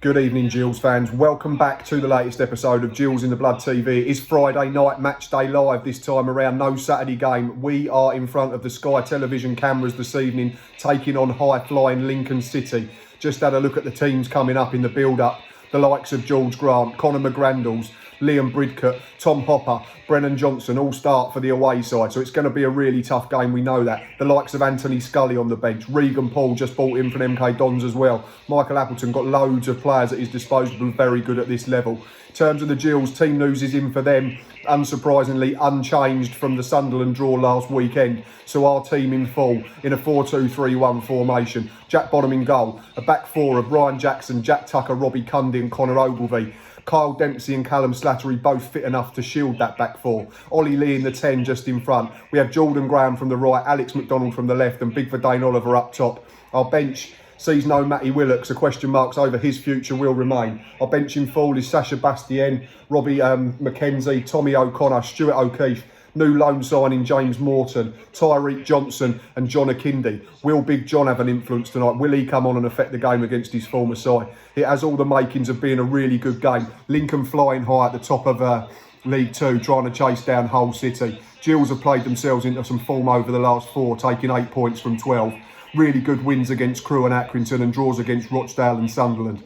Good evening, Gills fans. Welcome back to the latest episode of Gills in the Blood TV. It is Friday night, match day live this time around, no Saturday game. We are in front of the Sky television cameras this evening, taking on high-flying Lincoln City. Just had a look at the teams coming up in the build-up. The likes of George Grant, Conor McGrandles, Liam Bridcut, Tom Hopper, Brennan Johnson all start for the away side. So it's going to be a really tough game, we know that. The likes of Anthony Scully on the bench. Regan Paul just bought in from MK Dons as well. Michael Appleton got loads of players at his disposal, very good at this level. In terms of the Gills, team news is in for them, unsurprisingly unchanged from the Sunderland draw last weekend. So our team in full in a 4-2-3-1 formation. Jack Bonham in goal. A back four of Ryan Jackson, Jack Tucker, Robbie Cundy and Connor Ogilvie. Kyle Dempsey and Callum Slattery both fit enough to shield that back four. Ollie Lee in the 10 just in front. We have Jordan Graham from the right, Alex McDonald from the left and Big Verdane Oliver up top. Our bench sees no Matty Willock, so question marks over his future will remain. Our bench in full is Sacha Bastien, Robbie McKenzie, Tommy O'Connor, Stuart O'Keefe, new loan signing James Morton, Tyreek Johnson and John Akindi. Will Big John have an influence tonight? Will he come on and affect the game against his former side? It has all the makings of being a really good game. Lincoln flying high at the top of League 2, trying to chase down Hull City. Gills have played themselves into some form over the last 4, taking 8 points from 12. Really good wins against Crewe and Accrington and draws against Rochdale and Sunderland.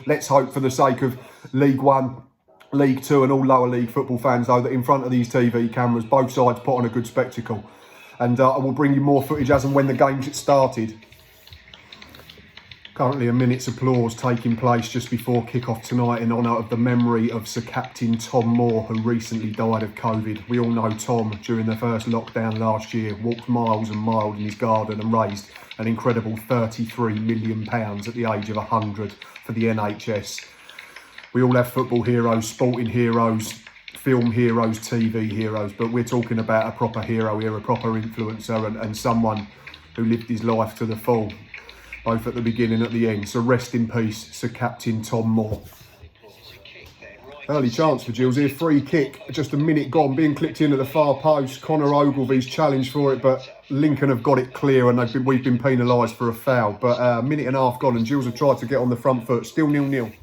Let's hope for the sake of League 1, League 2 and all lower league football fans though that in front of these TV cameras both sides put on a good spectacle. And I will bring you more footage as and when the game gets started. Currently a minute's applause taking place just before kick-off tonight in honour of the memory of Sir Captain Tom Moore, who recently died of COVID. We all know Tom, during the first lockdown last year, walked miles and miles in his garden and raised an incredible £33 million at the age of 100 for the NHS. We all have football heroes, sporting heroes, film heroes, TV heroes, but we're talking about a proper hero here, a proper influencer and someone who lived his life to the full, both at the beginning and at the end. So rest in peace, Sir Captain Tom Moore. Early chance for Gills here, free kick, just a minute gone, being clipped in at the far post. Connor Ogilvie's challenged for it, but Lincoln have got it clear and we've been penalised for a foul. But a minute and a half gone and Gills have tried to get on the front foot, still 0-0.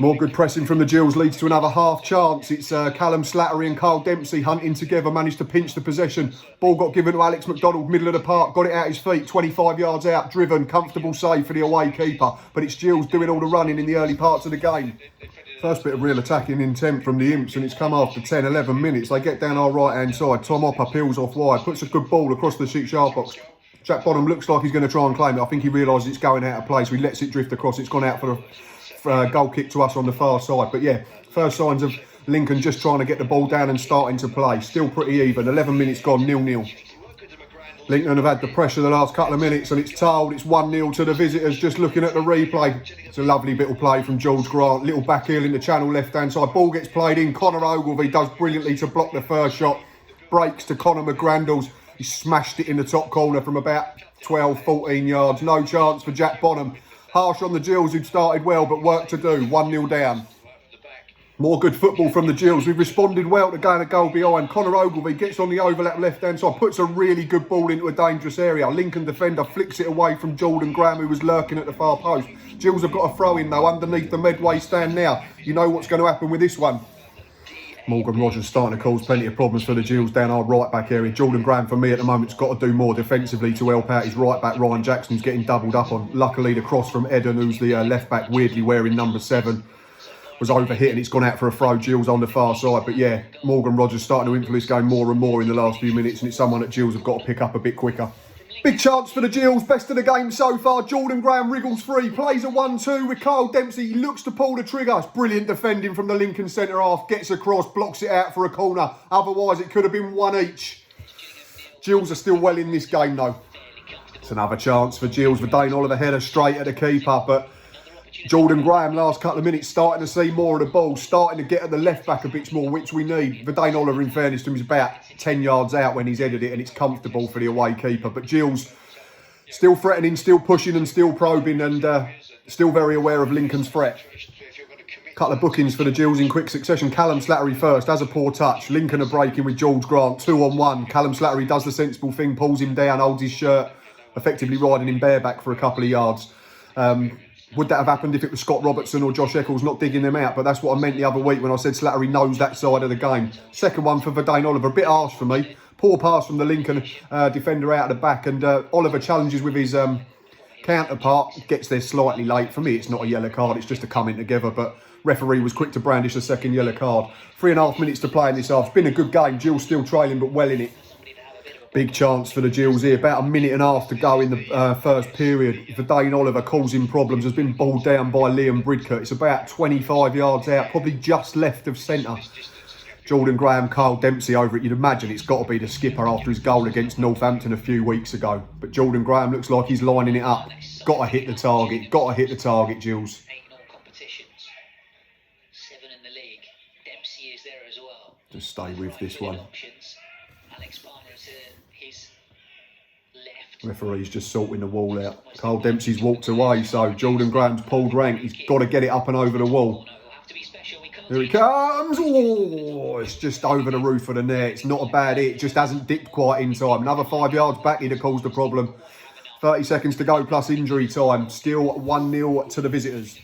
More good pressing from the Gills leads to another half chance. It's Callum Slattery and Kyle Dempsey hunting together, managed to pinch the possession. Ball got given to Alex McDonald, middle of the park, got it out his feet, 25 yards out, driven, comfortable save for the away keeper. But it's Gills doing all the running in the early parts of the game. First bit of real attacking intent from the Imps and it's come after 10, 11 minutes. They get down our right-hand side. Tom Hopper peels off wide, puts a good ball across the 6-yard box. Jack Bonham looks like he's going to try and claim it. I think he realises it's going out of play, so he lets it drift across. It's gone out for a goal kick to us on the far side. But yeah, first signs of Lincoln just trying to get the ball down and starting to play. Still pretty even. 11 minutes gone, 0-0. Lincoln have had the pressure the last couple of minutes and it's told. It's 1-0 to the visitors. Just looking at the replay. It's a lovely bit of play from George Grant. Little back heel in the channel left-hand side. Ball gets played in. Connor Ogilvie does brilliantly to block the first shot. Breaks to Conor McGrandles. He smashed it in the top corner from about 12, 14 yards. No chance for Jack Bonham. Harsh on the Gills, who'd started well, but work to do. 1-0 down. More good football from the Gills. We've responded well to going a goal behind. Connor Ogilvie gets on the overlap left-hand side, puts a really good ball into a dangerous area. Lincoln defender flicks it away from Jordan Graham, who was lurking at the far post. Gills have got a throw in, though, underneath the Medway stand now. You know what's going to happen with this one. Morgan Rogers starting to cause plenty of problems for the Gills down our right back area. Jordan Graham, for me at the moment, has got to do more defensively to help out his right back. Ryan Jackson's getting doubled up on. Luckily, the cross from Eden, who's the left back, weirdly wearing number 7, was overhit and it's gone out for a throw. Gills on the far side. But yeah, Morgan Rogers starting to influence this game more and more in the last few minutes, and it's someone that Gills have got to pick up a bit quicker. Big chance for the Gills, best of the game so far. Jordan Graham wriggles free, plays a 1-2 with Kyle Dempsey. He looks to pull the trigger. It's brilliant defending from the Lincoln centre half. Gets across, blocks it out for a corner. Otherwise, it could have been one each. Gills are still well in this game though. It's another chance for Gills. Verdane Oliver header straight at the keeper, but Jordan Graham, last couple of minutes, starting to see more of the ball, starting to get at the left back a bit more, which we need. Verdane Oliver, in fairness to him, is about 10 yards out when he's headed it, and it's comfortable for the away keeper. But Gills still threatening, still pushing and still probing, and still very aware of Lincoln's threat. Couple of bookings for the Gills in quick succession. Callum Slattery first, has a poor touch. Lincoln are breaking with George Grant, 2-on-1. Callum Slattery does the sensible thing, pulls him down, holds his shirt, effectively riding him bareback for a couple of yards. Would that have happened if it was Scott Robertson or Josh Eccles not digging them out? But that's what I meant the other week when I said Slattery knows that side of the game. Second one for Verdane Oliver, a bit harsh for me. Poor pass from the Lincoln defender out of the back, and Oliver challenges with his counterpart, gets there slightly late. For me, it's not a yellow card, it's just a coming together, but referee was quick to brandish a second yellow card. 3.5 minutes to play in this half. It's been a good game. Gills still trailing, but well in it. Big chance for the Gills here. About 1.5 minutes to go in the first period. Verdane Oliver causing problems. Has been balled down by Liam Bridcut. It's about 25 yards out, probably just left of centre. Jordan Graham, Carl Dempsey over it. You'd imagine it's got to be the skipper after his goal against Northampton a few weeks ago. But Jordan Graham looks like he's lining it up. Got to hit the target. Got to hit the target, Gills. 8 competitions. 7 in the league. Dempsey is there as well. Just stay with this one. Referee's just sorting the wall out. Carl Dempsey's walked away, so Jordan Graham's pulled rank. He's got to get it up and over the wall. Here he comes. Oh, it's just over the roof of the net. It's not a bad hit. Just hasn't dipped quite in time. Another 5 yards back, he'd have caused a problem. 30 seconds to go plus injury time. Still 1-0 to the visitors.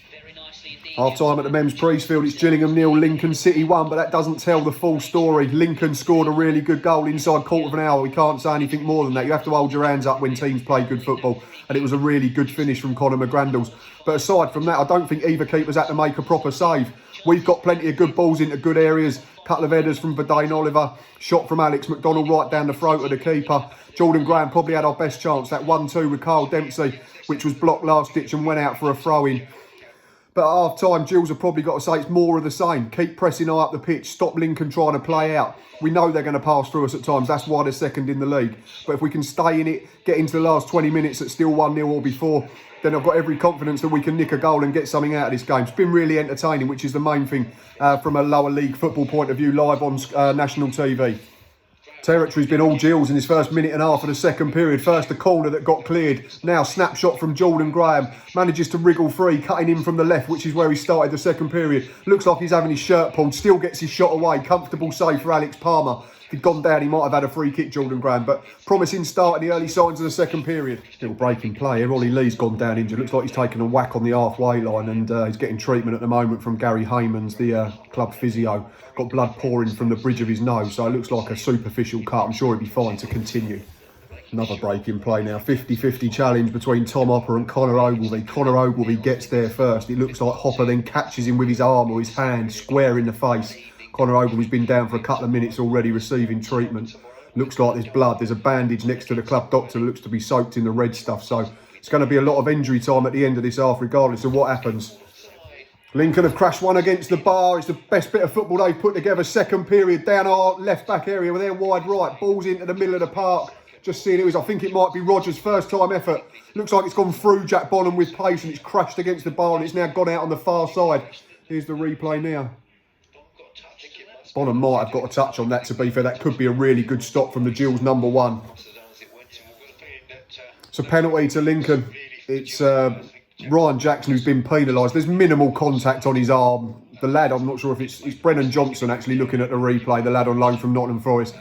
Half time at the Mems Priestfield. It's Gillingham 0, Lincoln City 1, but that doesn't tell the full story. Lincoln scored a really good goal inside quarter of an hour. We can't say anything more than that. You have to hold your hands up when teams play good football, and it was a really good finish from Conor McGrandles. But aside from that, I don't think either keeper's had to make a proper save. We've got plenty of good balls into good areas. Couple of headers from Verdane Oliver. Shot from Alex McDonald right down the throat of the keeper. Jordan Graham probably had our best chance. That 1-2 with Carl Dempsey, which was blocked last ditch and went out for a throw-in. But at half-time, Gills have probably got to say it's more of the same. Keep pressing high up the pitch. Stop Lincoln trying to play out. We know they're going to pass through us at times. That's why they're second in the league. But if we can stay in it, get into the last 20 minutes at still 1-0 or before, then I've got every confidence that we can nick a goal and get something out of this game. It's been really entertaining, which is the main thing from a lower league football point of view, live on national TV. Territory's been all Gills in his first 1.5 minutes of the second period. First the corner that got cleared. Now snapshot from Jordan Graham. Manages to wriggle free, cutting in from the left, which is where he started the second period. Looks like he's having his shirt pulled. Still gets his shot away. Comfortable save for Alex Palmer. If he'd gone down, he might have had a free kick, Jordan Graham. But promising start in the early signs of the second period. Still breaking play here. Ollie Lee's gone down injured. Looks like he's taken a whack on the halfway line, and he's getting treatment at the moment from Gary Haymans, the club physio. Got blood pouring from the bridge of his nose, so it looks like a superficial cut. I'm sure he'll be fine to continue. Another break in play now. 50-50 challenge between Tom Hopper and Conor Ogilvie. Conor Ogilvie gets there first. It looks like Hopper then catches him with his arm or his hand, square in the face. Conor Ogilvie's been down for a couple of minutes already receiving treatment. Looks like there's blood. There's a bandage next to the club doctor that looks to be soaked in the red stuff. So it's going to be a lot of injury time at the end of this half, regardless of what happens. Lincoln have crashed one against the bar. It's the best bit of football they've put together. Second period, down our left back area with their wide right. Balls into the middle of the park. Just seeing it was, I think it might be Rogers' first time effort. Looks like it's gone through Jack Bonham with pace and it's crashed against the bar and it's now gone out on the far side. Here's the replay now. Bonham might have got a touch on that, to be fair. That could be a really good stop from the Gills number 1. It's a penalty to Lincoln. It's Ryan Jackson who's been penalised. There's minimal contact on his arm. The lad, I'm not sure if it's Brennan Johnson actually looking at the replay, the lad on loan from Nottingham Forest.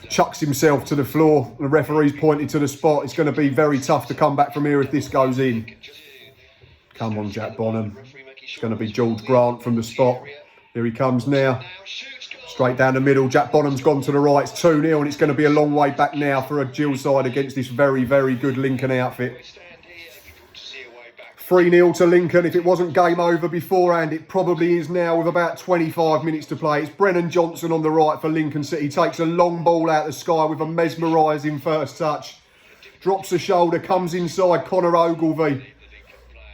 Chucks himself to the floor. The referee's pointed to the spot. It's going to be very tough to come back from here if this goes in. Come on, Jack Bonham. It's going to be George Grant from the spot. Here he comes now. Straight down the middle. Jack Bonham's gone to the right. It's 2-0 and it's going to be a long way back now for a Gills side against this very, very good Lincoln outfit. 3-0 to Lincoln. If it wasn't game over beforehand, it probably is now with about 25 minutes to play. It's Brennan Johnson on the right for Lincoln City. Takes a long ball out of the sky with a mesmerising first touch. Drops the shoulder, comes inside Conor Ogilvie.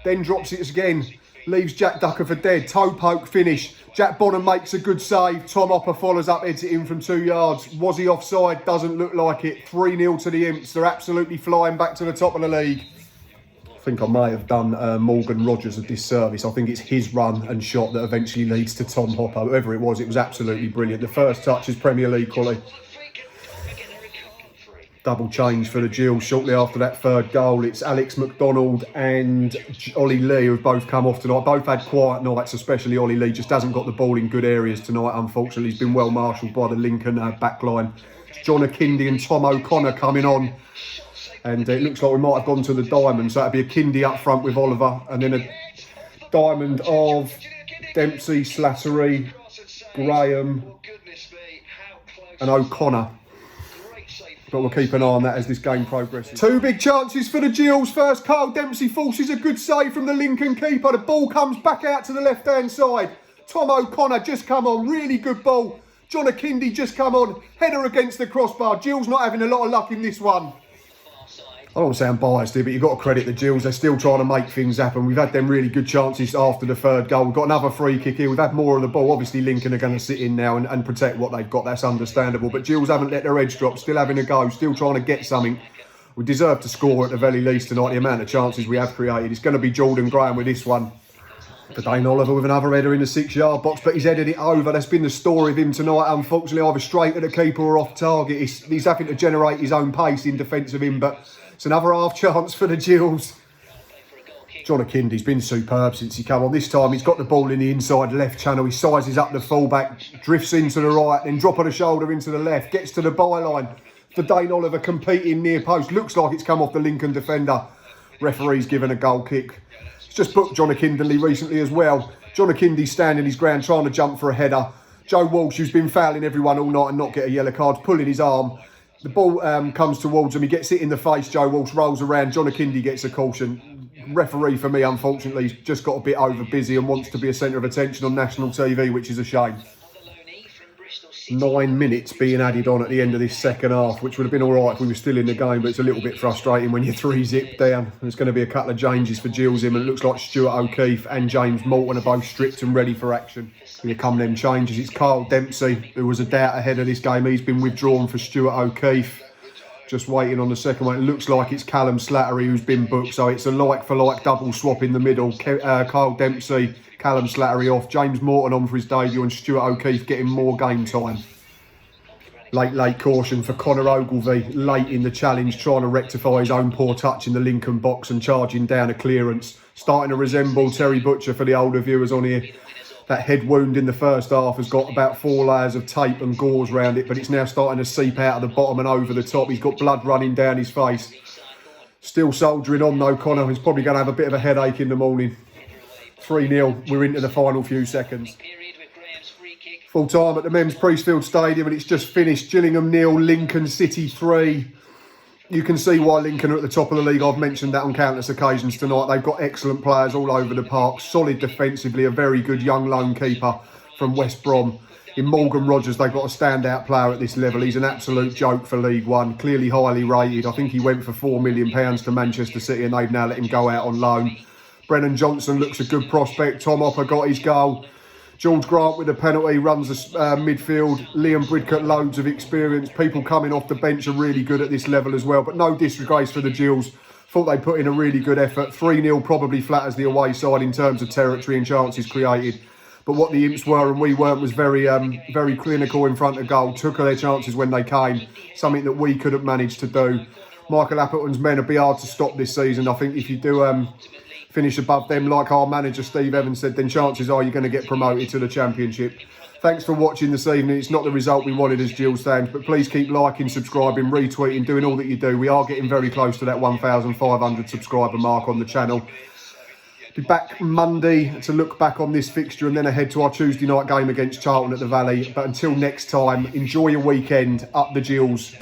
Then drops it again. Leaves Jack Ducker for dead. Toe poke finish. Jack Bonham makes a good save. Tom Hopper follows up, heads it in from 2 yards. Was he offside? Doesn't look like it. 3-0 to the Imps. They're absolutely flying back to the top of the league. I think I may have done Morgan Rogers a disservice. I think it's his run and shot that eventually leads to Tom Hopper. Whoever it was absolutely brilliant. The first touch is Premier League quality. Double change for the Gills shortly after that third goal. It's Alex McDonald and Ollie Lee who've both come off tonight. Both had quiet nights, especially Ollie Lee. Just hasn't got the ball in good areas tonight, unfortunately. He's been well marshalled by the Lincoln backline. It's John Akindi and Tom O'Connor coming on. And it looks like we might have gone to the diamond. So that'd be Akindi up front with Oliver. And then Diamond of Dempsey, Slattery, Graham and O'Connor. But we'll keep an eye on that as this game progresses. Two big chances for the Gills. First, Carl Dempsey forces a good save from the Lincoln keeper. The ball comes back out to the left-hand side. Tom O'Connor just come on. Really good ball. John Akindi just come on. Header against the crossbar. Gills not having a lot of luck in this one. I don't sound biased here, but you've got to credit the Gills. They're still trying to make things happen. We've had them really good chances after the third goal. We've got another free kick here. We've had more of the ball. Obviously, Lincoln are going to sit in now and protect what they've got. That's understandable. But Gills haven't let their edge drop. Still having a go. Still trying to get something. We deserve to score at the very least tonight. The amount of chances we have created. It's going to be Jordan Graham with this one. But Dane Oliver with another header in the 6-yard box, but he's headed it over. That's been the story of him tonight. Unfortunately, either straight at the keeper or off target. He's having to generate his own pace in defence of him, but it's another half chance for the Gills. John Akindi's been superb since he came on. This time he's got the ball in the inside left channel. He sizes up the fullback, drifts into the right, then drop of the shoulder into the left, gets to the byline. For Dane Oliver competing near post. Looks like it's come off the Lincoln defender. Referee's given a goal kick. Just booked John Akindley recently as well. John Akindi's standing his ground trying to jump for a header. Joe Walsh, who's been fouling everyone all night and not get a yellow card, pulling his arm. The ball comes towards him. He gets hit in the face. Joe Walsh rolls around. John Akindi gets a caution. Referee, for me, unfortunately, has just got a bit over busy and wants to be a centre of attention on national TV, which is a shame. 9 minutes being added on at the end of this second half, which would have been all right if we were still in the game, but it's a little bit frustrating when you're 3-zip down. There's going to be a couple of changes for Gills and it looks like Stuart O'Keefe and James Morton are both stripped and ready for action. Here come them changes. It's Carl Dempsey, who was a doubt ahead of this game. He's been withdrawn for Stuart O'Keefe. Just waiting on the second one. It looks like it's Callum Slattery who's been booked, so it's a like-for-like double swap in the middle. Carl Dempsey, Callum Slattery off, James Morton on for his debut and Stuart O'Keefe getting more game time. Late caution for Conor Ogilvie, late in the challenge, trying to rectify his own poor touch in the Lincoln box and charging down a clearance. Starting to resemble Terry Butcher for the older viewers on here. That head wound in the first half has got about 4 layers of tape and gauze around it, but it's now starting to seep out of the bottom and over the top. He's got blood running down his face. Still soldiering on though, Conor. He's probably going to have a bit of a headache in the morning. 3-0, we're into the final few seconds. Full time at the Men's Priestfield Stadium and it's just finished. Gillingham 0, Lincoln City 3. You can see why Lincoln are at the top of the league. I've mentioned that on countless occasions tonight. They've got excellent players all over the park. Solid defensively, a very good young lone keeper from West Brom. In Morgan Rogers, they've got a standout player at this level. He's an absolute joke for League One. Clearly highly rated. I think he went for £4 million to Manchester City and they've now let him go out on loan. Brennan Johnson looks a good prospect. Tom Hopper got his goal. George Grant with a penalty, runs the midfield. Liam Bridcut, loads of experience. People coming off the bench are really good at this level as well. But no disgrace for the Gills. Thought they put in a really good effort. 3-0 probably flatters the away side in terms of territory and chances created. But what the Imps were and we weren't was very clinical in front of goal. Took their chances when they came. Something that we couldn't manage to do. Michael Appleton's men will be hard to stop this season. I think if you do finish above them, like our manager Steve Evans said, then chances are you're going to get promoted to the Championship. Thanks for watching this evening. It's not the result we wanted as Gills fans, but please keep liking, subscribing, retweeting, doing all that you do. We are getting very close to that 1,500 subscriber mark on the channel. Be back Monday to look back on this fixture and then ahead to our Tuesday night game against Charlton at the Valley. But until next time, enjoy your weekend. Up the Gills.